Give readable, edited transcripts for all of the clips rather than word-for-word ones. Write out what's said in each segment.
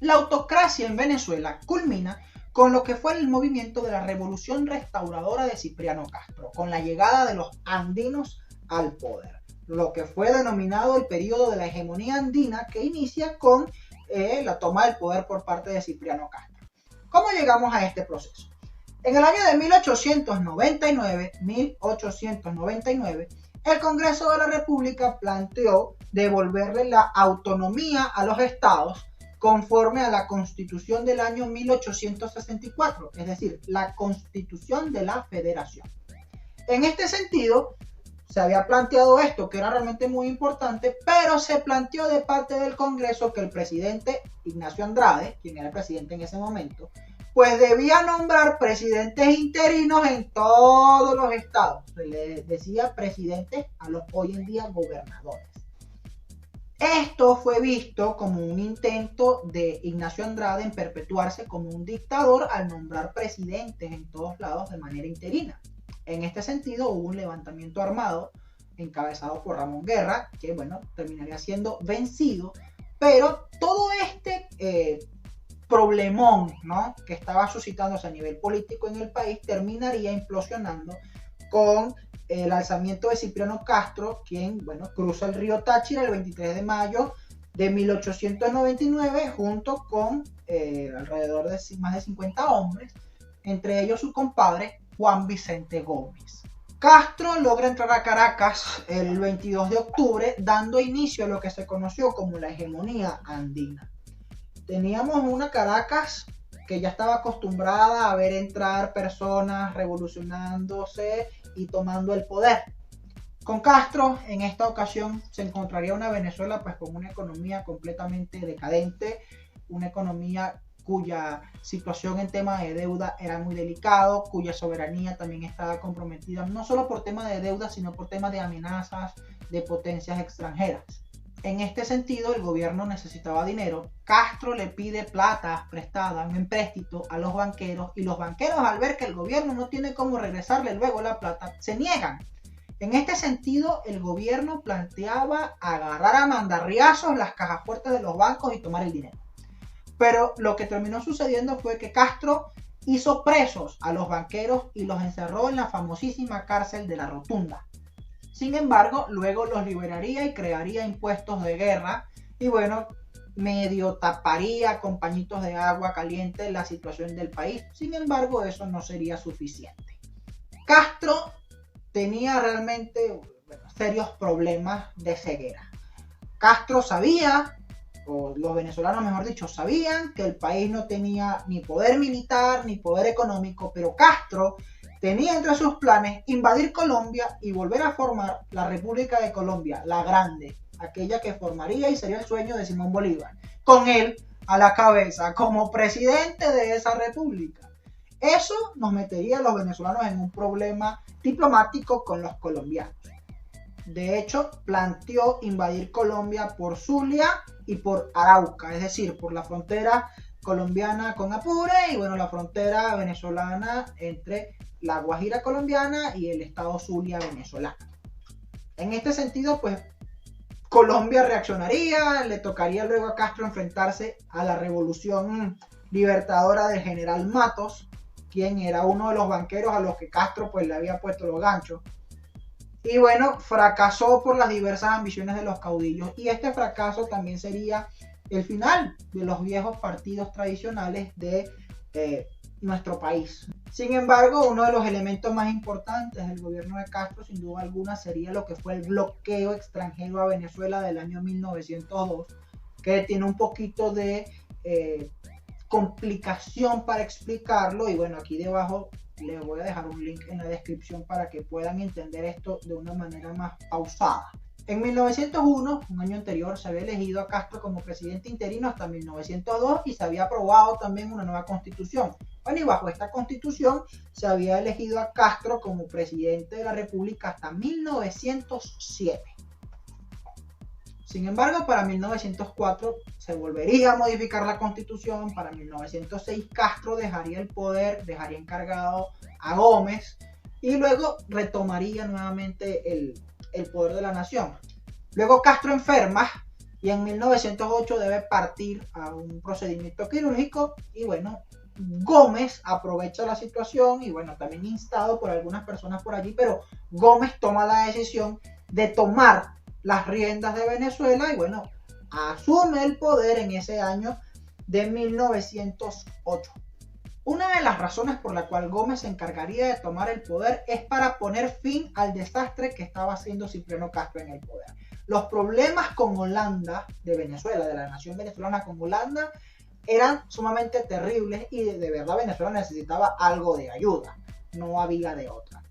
La autocracia en Venezuela culmina con lo que fue el movimiento de la Revolución Restauradora de Cipriano Castro, con la llegada de los andinos al poder, lo que fue denominado el periodo de la hegemonía andina, que inicia con la toma del poder por parte de Cipriano Castro. ¿Cómo llegamos a este proceso? En el año de 1899, el Congreso de la República planteó devolverle la autonomía a los estados conforme a la Constitución del año 1864, es decir, la Constitución de la Federación. En este sentido, se había planteado esto, que era realmente muy importante, pero se planteó de parte del Congreso que el presidente Ignacio Andrade, quien era el presidente en ese momento, pues debía nombrar presidentes interinos en todos los estados. Se le decía presidentes a los hoy en día gobernadores. Esto fue visto como un intento de Ignacio Andrade en perpetuarse como un dictador al nombrar presidentes en todos lados de manera interina. En este sentido hubo un levantamiento armado encabezado por Ramón Guerra, que bueno, terminaría siendo vencido, pero todo este problemón, ¿no?, que estaba suscitándose a nivel político en el país terminaría implosionando con el alzamiento de Cipriano Castro, quien, bueno, cruza el río Táchira el 23 de mayo de 1899 junto con alrededor de más de 50 hombres, entre ellos su compadre Juan Vicente Gómez. Castro logra entrar a Caracas el 22 de octubre, dando inicio a lo que se conoció como la hegemonía andina. Teníamos una Caracas que ya estaba acostumbrada a ver entrar personas revolucionándose y tomando el poder. Con Castro, en esta ocasión, se encontraría una Venezuela pues con una economía completamente decadente, una economía cuya situación en tema de deuda era muy delicado, cuya soberanía también estaba comprometida, no solo por tema de deuda, sino por temas de amenazas de potencias extranjeras. En este sentido, el gobierno necesitaba dinero. Castro le pide plata prestada, un empréstito a los banqueros, y los banqueros, al ver que el gobierno no tiene cómo regresarle luego la plata, se niegan. En este sentido, el gobierno planteaba agarrar a mandarriazos las cajas fuertes de los bancos y tomar el dinero. Pero lo que terminó sucediendo fue que Castro hizo presos a los banqueros y los encerró en la famosísima cárcel de la Rotunda. Sin embargo, luego los liberaría y crearía impuestos de guerra y bueno, medio taparía con pañitos de agua caliente la situación del país. Sin embargo, eso no sería suficiente. Castro tenía realmente serios problemas de ceguera. Castro sabía, o los venezolanos mejor dicho, sabían que el país no tenía ni poder militar ni poder económico, pero Castro tenía entre sus planes invadir Colombia y volver a formar la República de Colombia, la grande, aquella que formaría y sería el sueño de Simón Bolívar, con él a la cabeza como presidente de esa república. Eso nos metería a los venezolanos en un problema diplomático con los colombianos. De hecho, planteó invadir Colombia por Zulia y por Arauca, es decir, por la frontera colombiana con Apure y bueno, la frontera venezolana entre la Guajira colombiana y el estado Zulia venezolano. En este sentido, pues Colombia reaccionaría, le tocaría luego a Castro enfrentarse a la revolución libertadora del general Matos, quien era uno de los banqueros a los que Castro pues le había puesto los ganchos. Y bueno, fracasó por las diversas ambiciones de los caudillos, y este fracaso también sería el final de los viejos partidos tradicionales de nuestro país. Sin embargo, uno de los elementos más importantes del gobierno de Castro, sin duda alguna, sería lo que fue el bloqueo extranjero a Venezuela del año 1902, que tiene un poquito de complicación para explicarlo, y bueno, aquí debajo les voy a dejar un link en la descripción para que puedan entender esto de una manera más pausada. En 1901, un año anterior, se había elegido a Castro como presidente interino hasta 1902 y se había aprobado también una nueva constitución. Bueno, y bajo esta constitución se había elegido a Castro como presidente de la República hasta 1907. Sin embargo, para 1904 se volvería a modificar la constitución. Para 1906 Castro dejaría el poder, dejaría encargado a Gómez y luego retomaría nuevamente el poder de la nación. Luego Castro enferma y en 1908 debe partir a un procedimiento quirúrgico y bueno, Gómez aprovecha la situación y bueno, también instado por algunas personas por allí, pero Gómez toma la decisión de tomar las riendas de Venezuela y bueno, asume el poder en ese año de 1908. Una de las razones por la cual Gómez se encargaría de tomar el poder es para poner fin al desastre que estaba haciendo Cipriano Castro en el poder. Los problemas con Holanda de Venezuela, de la nación venezolana con Holanda, eran sumamente terribles y de verdad Venezuela necesitaba algo de ayuda, no había de otra.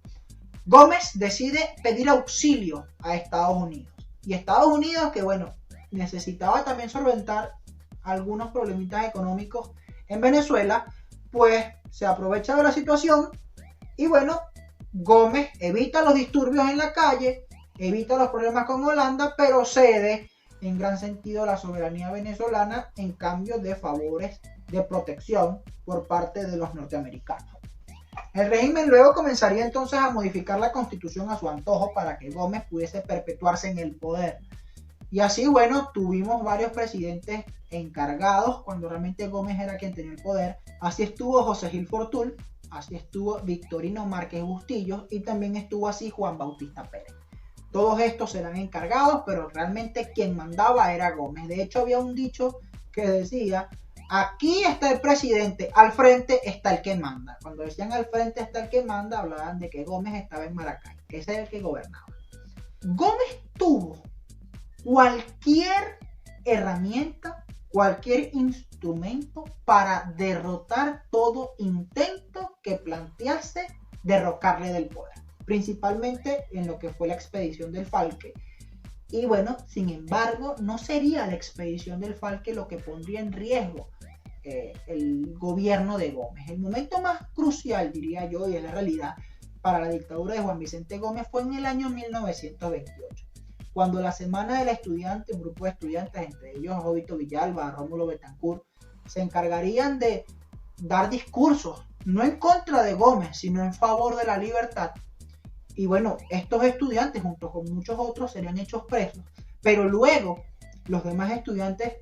Gómez decide pedir auxilio a Estados Unidos y Estados Unidos, que bueno, necesitaba también solventar algunos problemitas económicos en Venezuela, pues se aprovecha de la situación y bueno, Gómez evita los disturbios en la calle, evita los problemas con Holanda, pero cede en gran sentido la soberanía venezolana en cambio de favores de protección por parte de los norteamericanos. El régimen luego comenzaría entonces a modificar la constitución a su antojo para que Gómez pudiese perpetuarse en el poder. Y así, bueno, tuvimos varios presidentes encargados cuando realmente Gómez era quien tenía el poder. Así estuvo José Gil Fortul, así estuvo Victorino Márquez Bustillos y también estuvo así Juan Bautista Pérez. Todos estos eran encargados, pero realmente quien mandaba era Gómez. De hecho, había un dicho que decía, aquí está el presidente, al frente está el que manda. Cuando decían al frente está el que manda, hablaban de que Gómez estaba en Maracay, que ese es el que gobernaba. Gómez tuvo cualquier herramienta, cualquier instrumento para derrotar todo intento que plantease derrocarle del poder, principalmente en lo que fue la expedición del Falke. Y bueno, sin embargo, no sería la expedición del Falke lo que pondría en riesgo el gobierno de Gómez. El momento más crucial, diría yo, y es la realidad, para la dictadura de Juan Vicente Gómez fue en el año 1928. Cuando la Semana del Estudiante, un grupo de estudiantes, entre ellos Jovito Villalba, Rómulo Betancourt, se encargarían de dar discursos, no en contra de Gómez, sino en favor de la libertad. Y bueno, estos estudiantes, junto con muchos otros, serían hechos presos, pero luego los demás estudiantes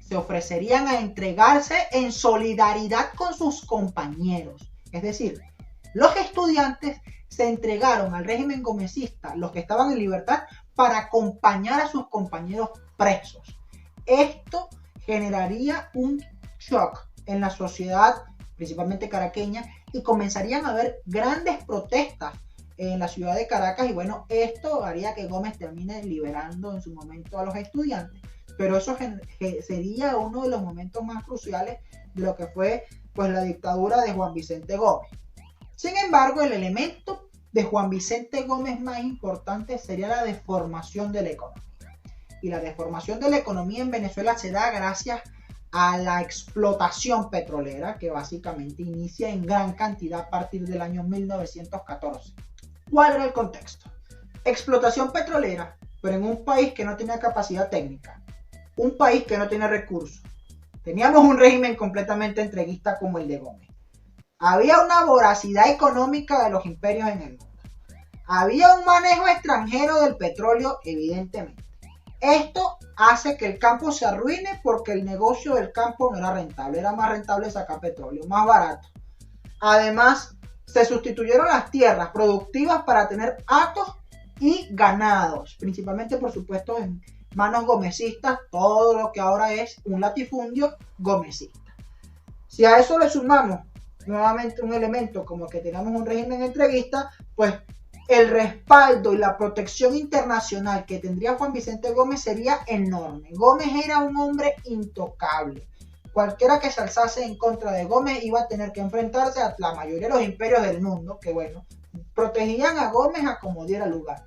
se ofrecerían a entregarse en solidaridad con sus compañeros. Es decir, los estudiantes se entregaron al régimen gomecista, los que estaban en libertad, para acompañar a sus compañeros presos. Esto generaría un shock en la sociedad, principalmente caraqueña, y comenzarían a haber grandes protestas en la ciudad de Caracas, y bueno, esto haría que Gómez termine liberando en su momento a los estudiantes, pero eso sería uno de los momentos más cruciales de lo que fue pues la dictadura de Juan Vicente Gómez. Sin embargo, el elemento de Juan Vicente Gómez más importante sería la deformación de la economía. Y la deformación de la economía en Venezuela se da gracias a la explotación petrolera, que básicamente inicia en gran cantidad a partir del año 1914. ¿Cuál era el contexto? Explotación petrolera, pero en un país que no tenía capacidad técnica, un país que no tenía recursos. Teníamos un régimen completamente entreguista como el de Gómez. Había una voracidad económica de los imperios en el mundo. Había un manejo extranjero del petróleo, evidentemente. Esto hace que el campo se arruine porque el negocio del campo no era rentable. Era más rentable sacar petróleo, más barato. Además, se sustituyeron las tierras productivas para tener hatos y ganados, principalmente, por supuesto, en manos gomecistas, todo lo que ahora es un latifundio gomecista. Si a eso le sumamos nuevamente un elemento como que tengamos un régimen entreguista, pues el respaldo y la protección internacional que tendría Juan Vicente Gómez sería enorme. Gómez era un hombre intocable. Cualquiera que se alzase en contra de Gómez iba a tener que enfrentarse a la mayoría de los imperios del mundo, que bueno, protegían a Gómez a como diera lugar.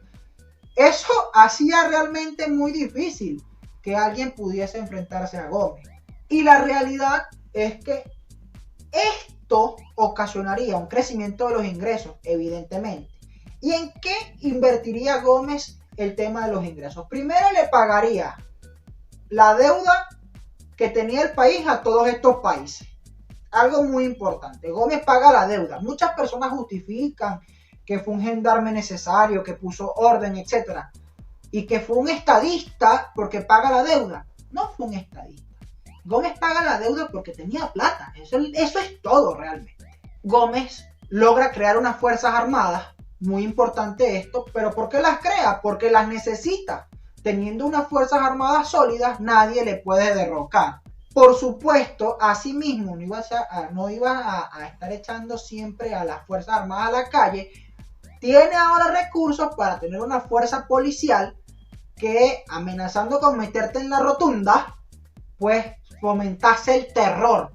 Eso hacía realmente muy difícil que alguien pudiese enfrentarse a Gómez. Y la realidad es que esto ocasionaría un crecimiento de los ingresos, evidentemente. ¿Y en qué invertiría Gómez el tema de los ingresos? Primero le pagaría la deuda que tenía el país a todos estos países. Algo muy importante. Gómez paga la deuda. Muchas personas justifican que fue un gendarme necesario, que puso orden, etc. y que fue un estadista porque paga la deuda. No fue un estadista. Gómez paga la deuda porque tenía plata. Eso es todo realmente. Gómez logra crear unas fuerzas armadas, muy importante esto, pero ¿por qué las crea? Porque las necesita. Teniendo unas fuerzas armadas sólidas, nadie le puede derrocar. Por supuesto, asimismo, no iba a estar echando siempre a las fuerzas armadas a la calle. Tiene ahora recursos para tener una fuerza policial que, amenazando con meterte en la rotunda, pues fomentase el terror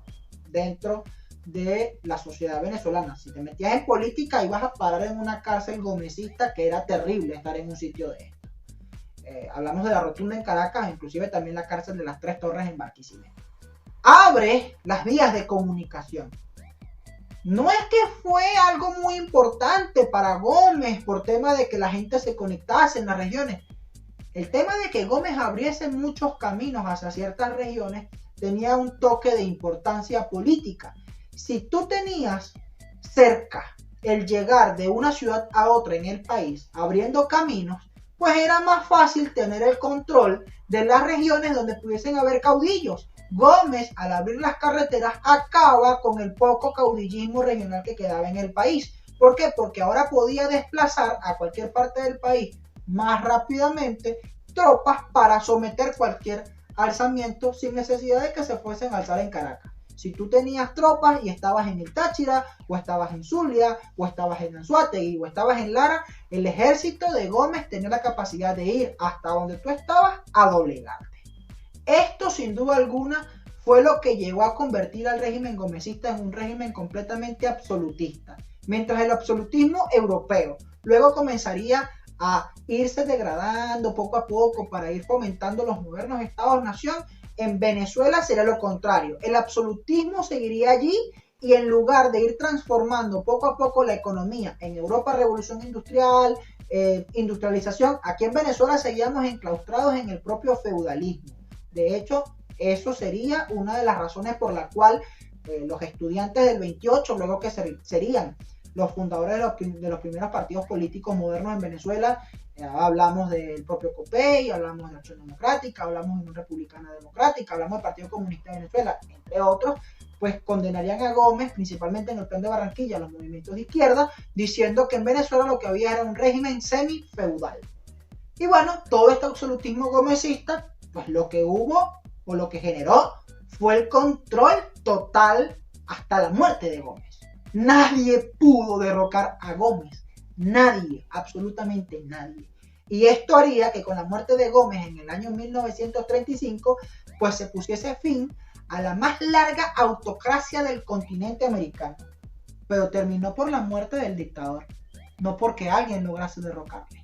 dentro de la sociedad venezolana. Si te metías en política, ibas a parar en una cárcel gomecista, que era terrible estar en un sitio de esto. Hablamos de la rotunda en Caracas, inclusive también la cárcel de las Tres Torres en Barquisimeto. Abre las vías de comunicación. No es que fue algo muy importante para Gómez por tema de que la gente se conectase en las regiones. El tema de que Gómez abriese muchos caminos hacia ciertas regiones tenía un toque de importancia política. Si tú tenías cerca el llegar de una ciudad a otra en el país abriendo caminos, pues era más fácil tener el control de las regiones donde pudiesen haber caudillos. Gómez, al abrir las carreteras, acaba con el poco caudillismo regional que quedaba en el país. ¿Por qué? Porque ahora podía desplazar a cualquier parte del país más rápidamente tropas para someter cualquier alzamiento sin necesidad de que se fuesen a alzar en Caracas. Si tú tenías tropas y estabas en el Táchira, o estabas en Zulia, o estabas en Anzoátegui, o estabas en Lara, el ejército de Gómez tenía la capacidad de ir hasta donde tú estabas a doblegarte. Esto, sin duda alguna, fue lo que llegó a convertir al régimen gomecista en un régimen completamente absolutista. Mientras el absolutismo europeo luego comenzaría a irse degradando poco a poco para ir fomentando los modernos estados-nación, en Venezuela sería lo contrario. El absolutismo seguiría allí y en lugar de ir transformando poco a poco la economía, en Europa revolución industrial, industrialización, aquí en Venezuela seguíamos enclaustrados en el propio feudalismo. De hecho, eso sería una de las razones por la cual los estudiantes del 28, luego que serían los fundadores de los primeros partidos políticos modernos en Venezuela, hablamos del propio COPEI, hablamos de Acción Democrática, hablamos de Unión Republicana Democrática, hablamos del Partido Comunista de Venezuela, entre otros, pues condenarían a Gómez, principalmente en el Plan de Barranquilla, los movimientos de izquierda, diciendo que en Venezuela lo que había era un régimen semi-feudal. Y bueno, todo este absolutismo gomecista, pues lo que hubo o lo que generó fue el control total hasta la muerte de Gómez. Nadie pudo derrocar a Gómez. Nadie, absolutamente nadie. Y esto haría que con la muerte de Gómez en el año 1935, pues se pusiese fin a la más larga autocracia del continente americano. Pero terminó por la muerte del dictador, no porque alguien lograse derrocarle.